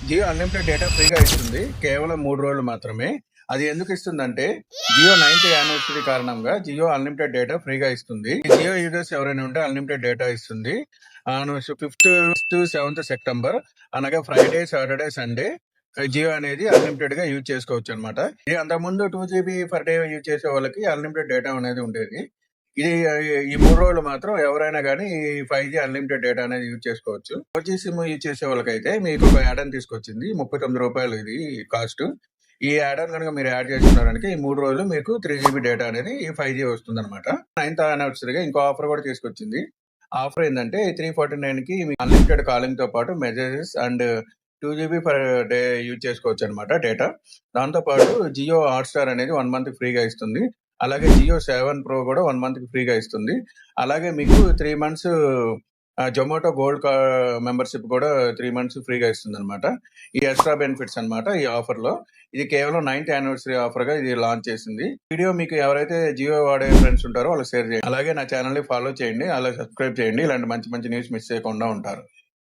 Jio unlimited data ఫ్రీగా ఇస్తుంది. కేవలం 3 రోజులు మాత్రమే. అది ఎందుకు ఇస్తుందంటే జియో 9th యానివర్సరీ కారణంగా జియో అన్లిమిటెడ్ డేటా ఫ్రీగా ఇస్తుంది. ఈ జియో యూజర్స్ ఎవరైనా ఉంటే అన్లిమిటెడ్ డేటా ఇస్తుంది. 5th, 7th సెప్టెంబర్ అనగా ఫ్రైడే, సాటర్డే, సండే జియో అనేది అన్లిమిటెడ్ గా యూజ్ చేసుకోవచ్చు అనమాట. ఇది అంతకుముందు 2 GB పర్ డే యూజ్ చేసే వాళ్ళకి అన్లిమిటెడ్ డేటా అనేది ఉండేది. ఇది ఈ 3 రోజులు మాత్రం ఎవరైనా కానీ ఈ 5G అన్లిమిటెడ్ డేటా అనేది యూజ్ చేసుకోవచ్చు. 4G సిమ్ యూజ్ చేసే వాళ్ళకైతే మీకు ఒక యాడ్ ఆన్ తీసుకొచ్చింది. రూ. 39 ఇది కాస్ట్. ఈ యాడ్ ఆన్ కనుక మీరు యాడ్ చేసుకున్నారంటే ఈ 3 రోజులు మీకు 3 GB డేటా అనేది ఈ 5G వస్తుంది అనమాట. 9th యానివర్సరీగా ఇంకో ఆఫర్ కూడా తీసుకొచ్చింది. ఆఫర్ ఏంటంటే 349 కి మీకు అన్లిమిటెడ్ కాలింగ్ తో పాటు messages and 2 GB per day use చేసుకోవచ్చు అనమాట డేటా. దాంతో పాటు జియో హాట్‌స్టార్ అనేది 1 మంత్ ఫ్రీగా ఇస్తుంది. అలాగే జియో 7 ప్రో కూడా 1 మంత్ ఫ్రీగా ఇస్తుంది. అలాగే మీకు 3 మంత్స్ జొమాటో గోల్డ్ మెంబర్షిప్ కూడా 3 మంత్స్ ఫ్రీగా ఇస్తుంది అనమాట. ఈ ఎక్స్ట్రా బెనిఫిట్స్ అనమాట ఈ ఆఫర్ లో. ఇది కేవలం 9th యానివర్సరీ ఆఫర్ గా ఇది లాంచ్ చేసింది. వీడియో మీకు ఎవరైతే జియో వాడే ఫ్రెండ్స్ ఉంటారో వాళ్ళు షేర్ చేయండి. అలాగే నా ఛానల్ ని ఫాలో చేయండి, అలాగే సబ్స్క్రైబ్ చేయండి. ఇలాంటి మంచి మంచి న్యూస్ మిస్ చేయకుండా ఉంటారు.